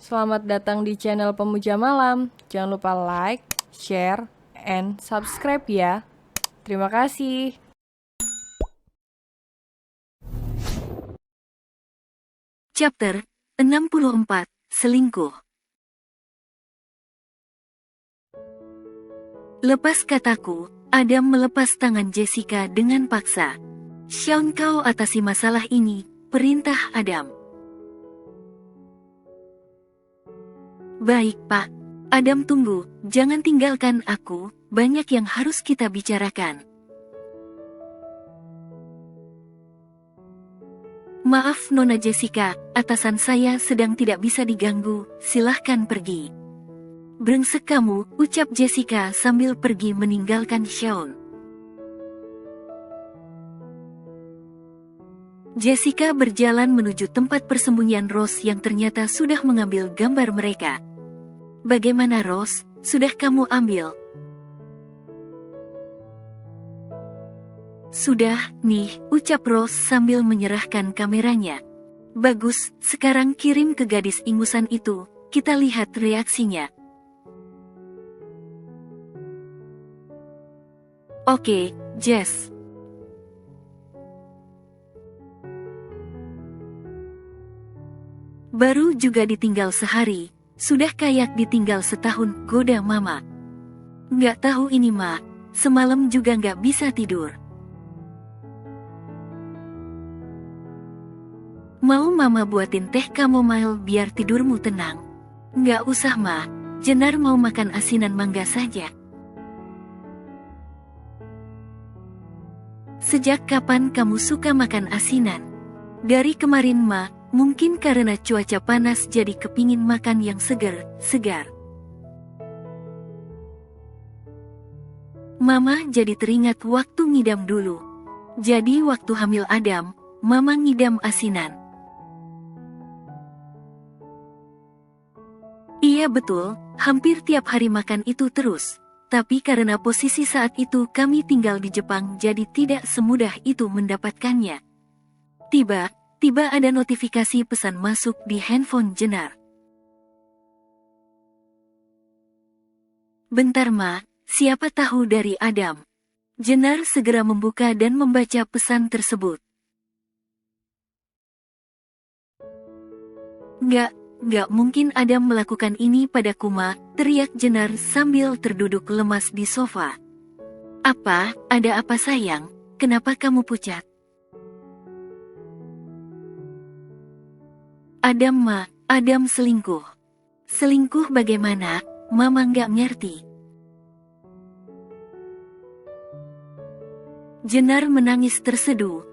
Selamat datang di channel Pemuja Malam. Jangan lupa like, share, and subscribe ya. Terima kasih. Chapter 64, Selingkuh. Lepas kataku, Adam melepas tangan Jessica dengan paksa. Sean, kau atasi masalah ini, perintah Adam. Baik, Pak. Adam, tunggu, jangan tinggalkan aku, banyak yang harus kita bicarakan. Maaf Nona Jessica, atasan saya sedang tidak bisa diganggu, silahkan pergi. Brengsek kamu, ucap Jessica sambil pergi meninggalkan Sean. Jessica berjalan menuju tempat persembunyian Rose yang ternyata sudah mengambil gambar mereka. Bagaimana Rose, sudah kamu ambil? Sudah, nih, ucap Rose sambil menyerahkan kameranya. Bagus, sekarang kirim ke gadis ingusan itu, kita lihat reaksinya. Oke, Jess. Baru juga ditinggal sehari, sudah kayak ditinggal setahun, goda mama. Nggak tahu ini Ma, semalam juga nggak bisa tidur. Mau mama buatin teh chamomile biar tidurmu tenang? Nggak usah Ma, Jenar mau makan asinan mangga saja. Sejak kapan kamu suka makan asinan? Dari kemarin Ma, mungkin karena cuaca panas jadi kepingin makan yang segar. Mama jadi teringat waktu ngidam dulu. Jadi waktu hamil Adam, Mama ngidam asinan. Iya betul, hampir tiap hari makan itu terus. Tapi karena posisi saat itu kami tinggal di Jepang jadi tidak semudah itu mendapatkannya. Tiba ada notifikasi pesan masuk di handphone Jenar. Bentar Ma, siapa tahu dari Adam. Jenar segera membuka dan membaca pesan tersebut. Nggak mungkin Adam melakukan ini padaku Ma, teriak Jenar sambil terduduk lemas di sofa. Apa, ada apa sayang, kenapa kamu pucat? Adam Ma, Adam selingkuh. Selingkuh bagaimana, Mama nggak ngerti. Jenar menangis terseduh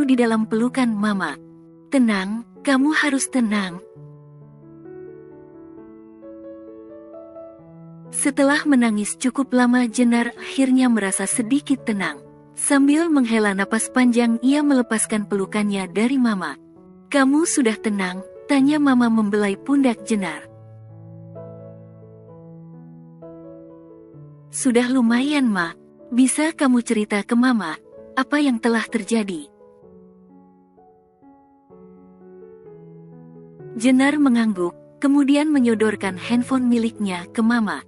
di dalam pelukan Mama. Tenang, kamu harus tenang. Setelah menangis cukup lama Jenar akhirnya merasa sedikit tenang. Sambil menghela napas panjang ia melepaskan pelukannya dari Mama. Kamu sudah tenang? Tanya Mama membelai pundak Jenar. Sudah lumayan Ma, bisa kamu cerita ke Mama, apa yang telah terjadi? Jenar mengangguk, kemudian menyodorkan handphone miliknya ke Mama.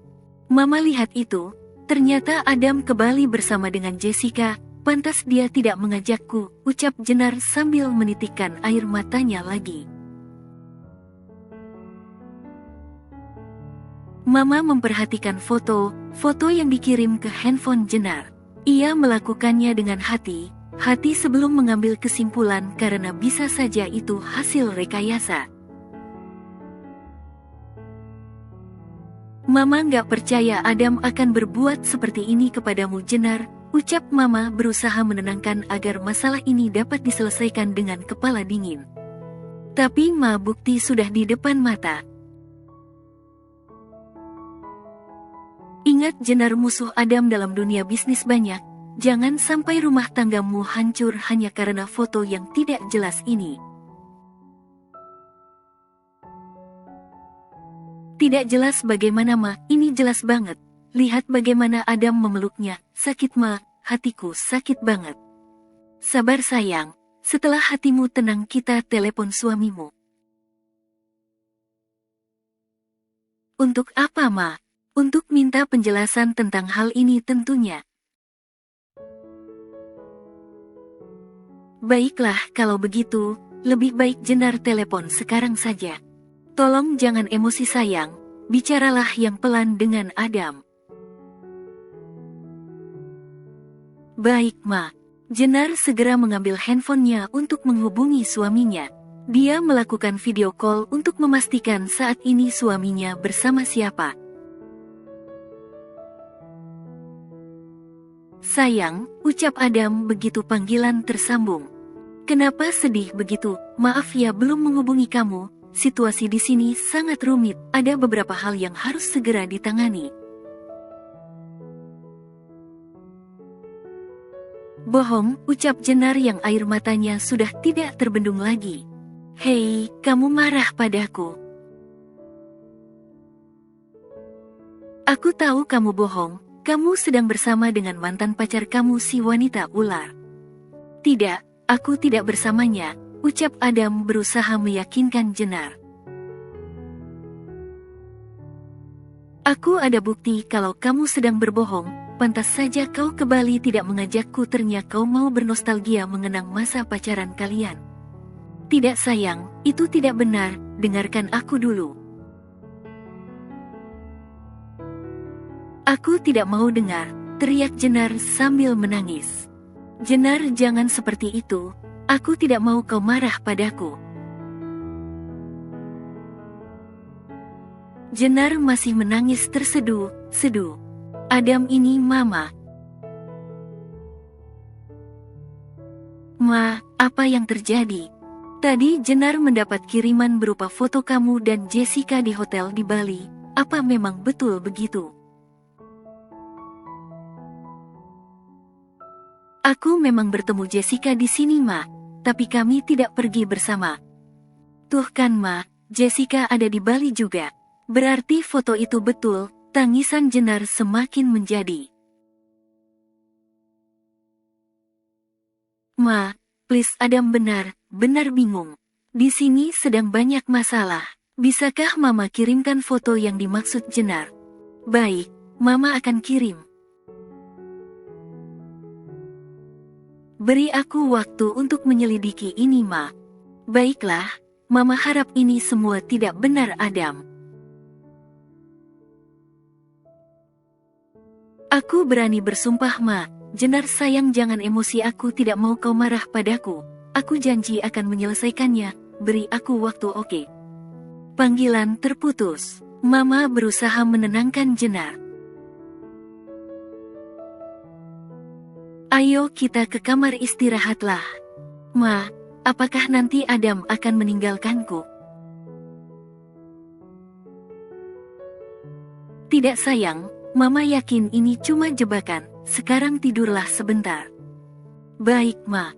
Mama lihat itu, ternyata Adam ke Bali bersama dengan Jessica, pantas dia tidak mengajakku, ucap Jenar sambil menitikkan air matanya lagi. Mama memperhatikan foto yang dikirim ke handphone Jenar. Ia melakukannya dengan hati sebelum mengambil kesimpulan karena bisa saja itu hasil rekayasa. Mama nggak percaya Adam akan berbuat seperti ini kepadamu Jenar, ucap Mama berusaha menenangkan agar masalah ini dapat diselesaikan dengan kepala dingin. Tapi Ma, bukti sudah di depan mata. Ingat Jenar, musuh Adam dalam dunia bisnis banyak, jangan sampai rumah tanggamu hancur hanya karena foto yang tidak jelas ini. Tidak jelas bagaimana Ma, ini jelas banget. Lihat bagaimana Adam memeluknya, sakit Ma, hatiku sakit banget. Sabar sayang, setelah hatimu tenang kita telepon suamimu. Untuk apa, Ma? Untuk minta penjelasan tentang hal ini tentunya. Baiklah, kalau begitu, lebih baik Jenar telepon sekarang saja. Tolong jangan emosi sayang, bicaralah yang pelan dengan Adam. Baik, Ma. Jenar segera mengambil handphonenya untuk menghubungi suaminya. Dia melakukan video call untuk memastikan saat ini suaminya bersama siapa. Sayang, ucap Adam begitu panggilan tersambung. Kenapa sedih begitu? Maaf ya belum menghubungi kamu. Situasi di sini sangat rumit. Ada beberapa hal yang harus segera ditangani. Bohong, ucap Jenar yang air matanya sudah tidak terbendung lagi. Hei, kamu marah padaku. Aku tahu kamu bohong. Kamu sedang bersama dengan mantan pacar kamu si wanita ular. Tidak, aku tidak bersamanya, ucap Adam berusaha meyakinkan Jenar. Aku ada bukti kalau kamu sedang berbohong, pantas saja kau ke Bali tidak mengajakku, ternyata kau mau bernostalgia mengenang masa pacaran kalian. Tidak sayang, itu tidak benar, dengarkan aku dulu. Aku tidak mau dengar, teriak Jenar sambil menangis. Jenar, jangan seperti itu, aku tidak mau kau marah padaku. Jenar masih menangis terseduh-seduh. Adam ini Mama. Ma, apa yang terjadi? Tadi Jenar mendapat kiriman berupa foto kamu dan Jessica di hotel di Bali. Apa memang betul begitu? Aku memang bertemu Jessica di sini, Ma. Tapi kami tidak pergi bersama. Tuh kan, Ma, Jessica ada di Bali juga. Berarti foto itu betul. Tangisan Jenar semakin menjadi. Ma, please Adam benar bingung. Di sini sedang banyak masalah. Bisakah Mama kirimkan foto yang dimaksud Jenar? Baik, Mama akan kirim. Beri aku waktu untuk menyelidiki ini, Ma. Baiklah, Mama harap ini semua tidak benar, Adam. Aku berani bersumpah, Ma. Jenar sayang, jangan emosi, aku tidak mau kau marah padaku. Aku janji akan menyelesaikannya, beri aku waktu, oke? Panggilan terputus. Mama berusaha menenangkan Jenar. Ayo kita ke kamar istirahatlah. Ma, apakah nanti Adam akan meninggalkanku? Tidak sayang, Mama yakin ini cuma jebakan. Sekarang tidurlah sebentar. Baik, Ma.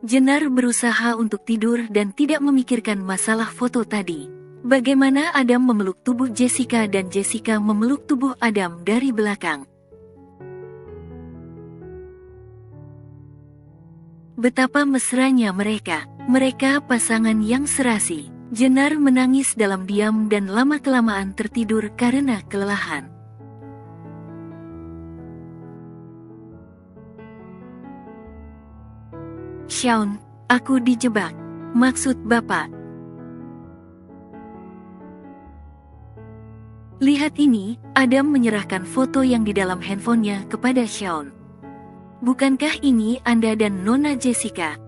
Jenar berusaha untuk tidur dan tidak memikirkan masalah foto tadi. Bagaimana Adam memeluk tubuh Jessica dan Jessica memeluk tubuh Adam dari belakang. Betapa mesranya mereka. Mereka pasangan yang serasi. Jenar menangis dalam diam dan lama-kelamaan tertidur karena kelelahan. Shaun, aku dijebak. Maksud Bapak. Lihat ini, Adam menyerahkan foto yang di dalam handphonenya kepada Shaun. Bukankah ini Anda dan Nona Jessica?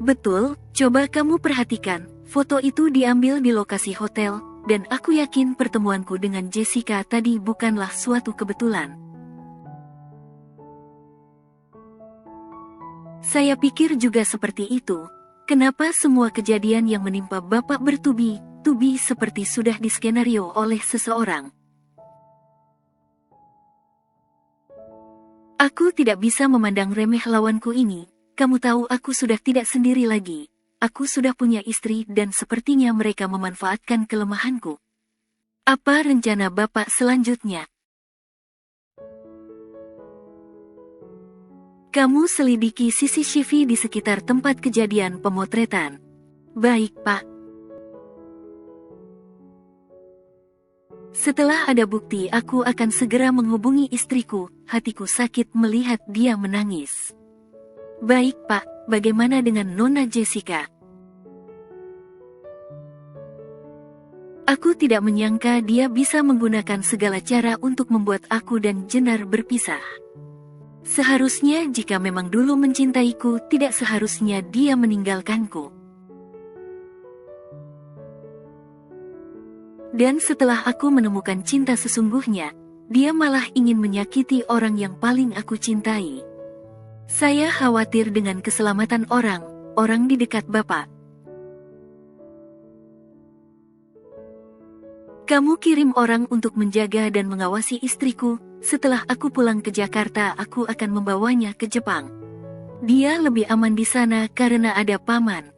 Betul, coba kamu perhatikan, foto itu diambil di lokasi hotel, dan aku yakin pertemuanku dengan Jessica tadi bukanlah suatu kebetulan. Saya pikir juga seperti itu. Kenapa semua kejadian yang menimpa Bapak bertubi-tubi seperti sudah diskenario oleh seseorang? Aku tidak bisa memandang remeh lawanku ini. Kamu tahu aku sudah tidak sendiri lagi. Aku sudah punya istri dan sepertinya mereka memanfaatkan kelemahanku. Apa rencana Bapak selanjutnya? Kamu selidiki CCTV di sekitar tempat kejadian pemotretan. Baik, Pak. Setelah ada bukti, aku akan segera menghubungi istriku. Hatiku sakit melihat dia menangis. Baik, Pak. Bagaimana dengan Nona Jessica? Aku tidak menyangka dia bisa menggunakan segala cara untuk membuat aku dan Jenar berpisah. Seharusnya jika memang dulu mencintaiku, tidak seharusnya dia meninggalkanku. Dan setelah aku menemukan cinta sesungguhnya, dia malah ingin menyakiti orang yang paling aku cintai. Saya khawatir dengan keselamatan orang di dekat Bapak. Kamu kirim orang untuk menjaga dan mengawasi istriku. Setelah aku pulang ke Jakarta, aku akan membawanya ke Jepang. Dia lebih aman di sana karena ada paman.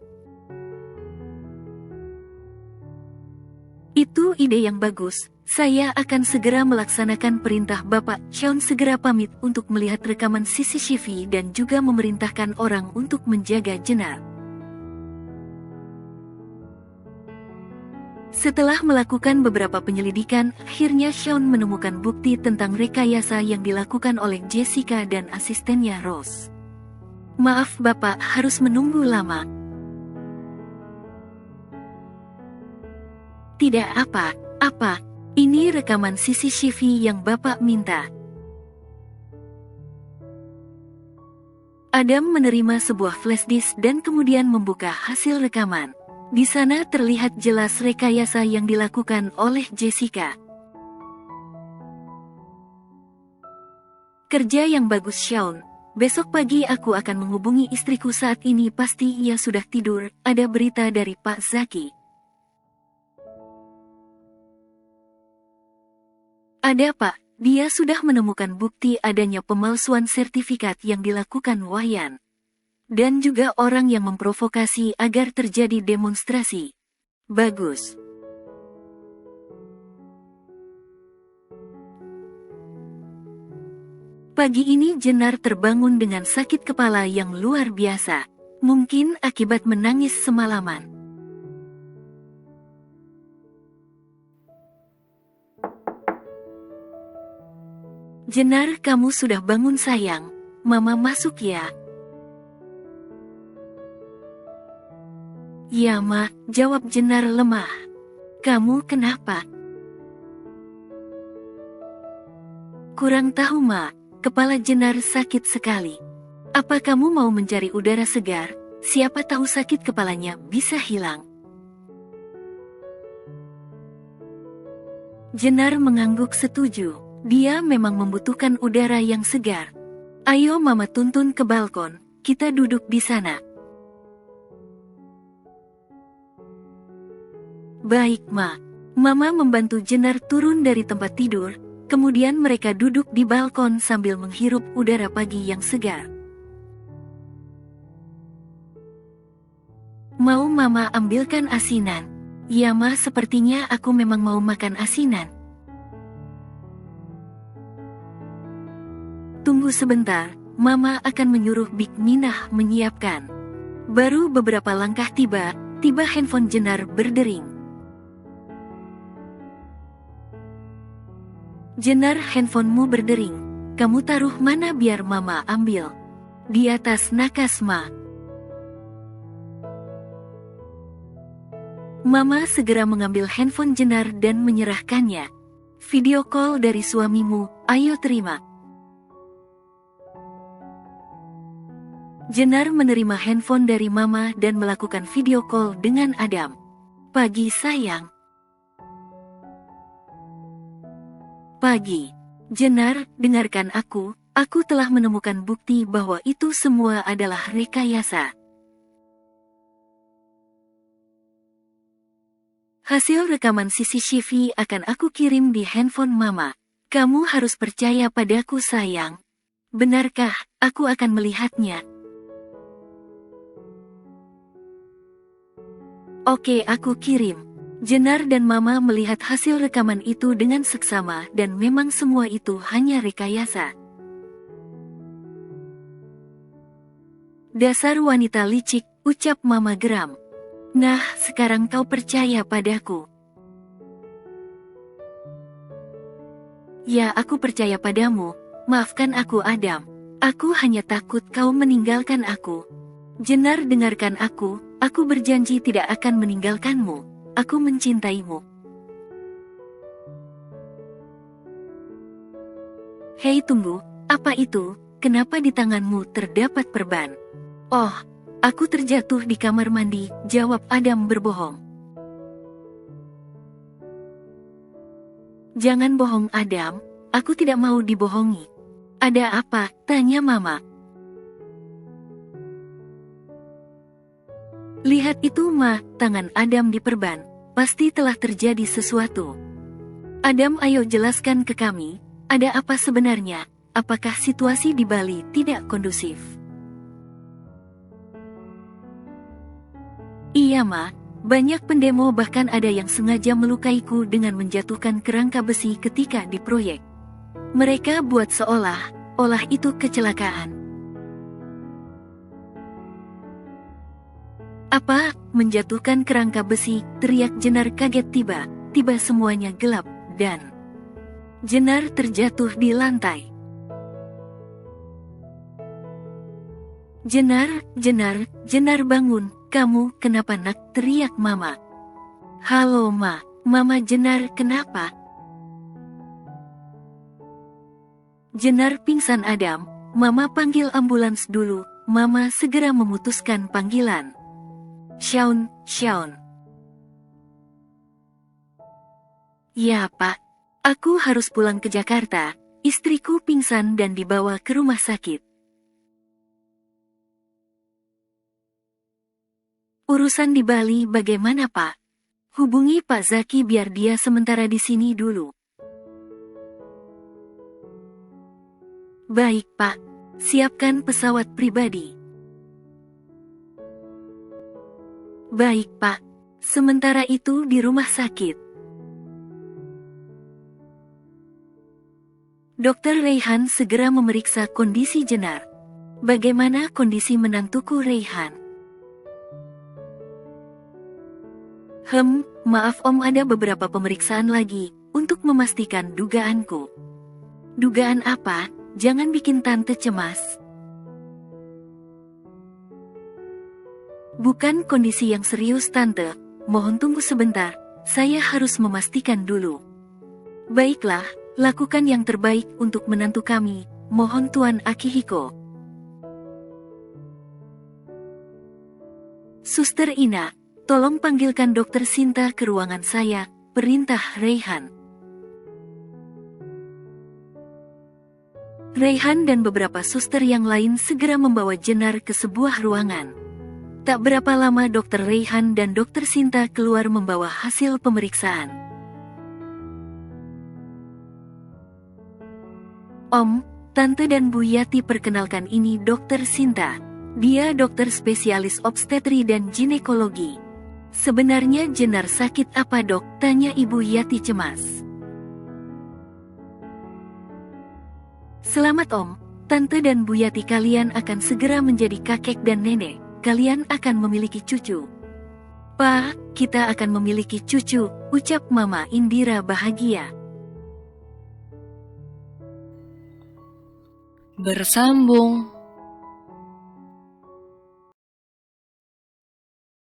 Itu ide yang bagus. Saya akan segera melaksanakan perintah Bapak. Sean segera pamit untuk melihat rekaman CCTV dan juga memerintahkan orang untuk menjaga Jenar. Setelah melakukan beberapa penyelidikan, akhirnya Sean menemukan bukti tentang rekayasa yang dilakukan oleh Jessica dan asistennya Rose. Maaf Bapak, harus menunggu lama. Tidak apa-apa. Ini rekaman CCTV yang Bapak minta. Adam menerima sebuah flash disk dan kemudian membuka hasil rekaman. Di sana terlihat jelas rekayasa yang dilakukan oleh Jessica. Kerja yang bagus Sean. Besok pagi aku akan menghubungi istriku, saat ini pasti ia sudah tidur. Ada berita dari Pak Zaki. Ada Pak, dia sudah menemukan bukti adanya pemalsuan sertifikat yang dilakukan Wahyan. Dan juga orang yang memprovokasi agar terjadi demonstrasi. Bagus. Pagi ini Jenar terbangun dengan sakit kepala yang luar biasa. Mungkin akibat menangis semalaman. Jenar, kamu sudah bangun sayang. Mama masuk ya. Ya Ma, jawab Jenar lemah. Kamu kenapa? Kurang tahu Ma, kepala Jenar sakit sekali. Apa kamu mau mencari udara segar? Siapa tahu sakit kepalanya bisa hilang. Jenar mengangguk setuju. Dia memang membutuhkan udara yang segar. Ayo Mama tuntun ke balkon, kita duduk di sana. Baik Ma. Mama membantu Jenar turun dari tempat tidur, kemudian mereka duduk di balkon sambil menghirup udara pagi yang segar. Mau Mama ambilkan asinan? Ya Ma, sepertinya aku memang mau makan asinan. Tunggu sebentar, Mama akan menyuruh Big Minah menyiapkan. Baru beberapa langkah tiba handphone Jenar berdering. Jenar, handphonemu berdering. Kamu taruh mana biar Mama ambil? Di atas nakas Ma. Mama segera mengambil handphone Jenar dan menyerahkannya. Video call dari suamimu, ayo terima. Jenar menerima handphone dari Mama dan melakukan video call dengan Adam. Pagi sayang. Pagi. Jenar, dengarkan aku telah menemukan bukti bahwa itu semua adalah rekayasa. Hasil rekaman CCTV akan aku kirim di handphone Mama. Kamu harus percaya padaku sayang. Benarkah, aku akan melihatnya? Oke, aku kirim. Jenar dan Mama melihat hasil rekaman itu dengan seksama dan memang semua itu hanya rekayasa. Dasar wanita licik, ucap Mama geram. Nah, sekarang kau percaya padaku. Ya, aku percaya padamu. Maafkan aku, Adam. Aku hanya takut kau meninggalkan aku. Jenar, dengarkan aku berjanji tidak akan meninggalkanmu. Aku mencintaimu. Hei, tunggu, apa itu? Kenapa di tanganmu terdapat perban? Oh, aku terjatuh di kamar mandi, jawab Adam berbohong. Jangan bohong, Adam. Aku tidak mau dibohongi. Ada apa? Tanya Mama. Lihat itu, Ma, tangan Adam diperban. Pasti telah terjadi sesuatu. Adam, ayo jelaskan ke kami. Ada apa sebenarnya? Apakah situasi di Bali tidak kondusif? Iya, Ma. Banyak pendemo, bahkan ada yang sengaja melukaiku dengan menjatuhkan kerangka besi ketika di proyek. Mereka buat seolah-olah itu kecelakaan. Apa? Menjatuhkan kerangka besi? Teriak Jenar kaget. Tiba-tiba semuanya gelap, dan Jenar terjatuh di lantai. Jenar bangun. Kamu kenapa, Nak? Teriak Mama. Halo, Ma. Mama, Jenar kenapa? Jenar pingsan, Adam. Mama panggil ambulans dulu. Mama segera memutuskan panggilan. Shaun. Ya, Pak. Aku harus pulang ke Jakarta. Istriku pingsan dan dibawa ke rumah sakit. Urusan di Bali bagaimana, Pak? Hubungi Pak Zaki biar dia sementara di sini dulu. Baik, Pak. Siapkan pesawat pribadi. Baik, Pak. Sementara itu di rumah sakit. Dokter Reyhan segera memeriksa kondisi Jenar. Bagaimana kondisi menantuku, Reyhan? Maaf Om, ada beberapa pemeriksaan lagi untuk memastikan dugaanku. Dugaan apa? Jangan bikin Tante cemas. Bukan kondisi yang serius, Tante. Mohon tunggu sebentar, saya harus memastikan dulu. Baiklah, lakukan yang terbaik untuk menantu kami. Mohon Tuan Akihiko. Suster Ina, tolong panggilkan Dokter Sinta ke ruangan saya, perintah Reyhan. Reyhan dan beberapa suster yang lain segera membawa Jenar ke sebuah ruangan. Tak berapa lama Dokter Reyhan dan Dokter Sinta keluar membawa hasil pemeriksaan. Om, Tante dan Bu Yati, perkenalkan ini Dokter Sinta. Dia dokter spesialis obstetri dan ginekologi. Sebenarnya Jenar sakit apa, Dok? Tanya Ibu Yati cemas. Selamat Om, Tante dan Bu Yati, kalian akan segera menjadi kakek dan nenek. Kalian akan memiliki cucu. Pak, kita akan memiliki cucu, ucap Mama Indira bahagia. Bersambung.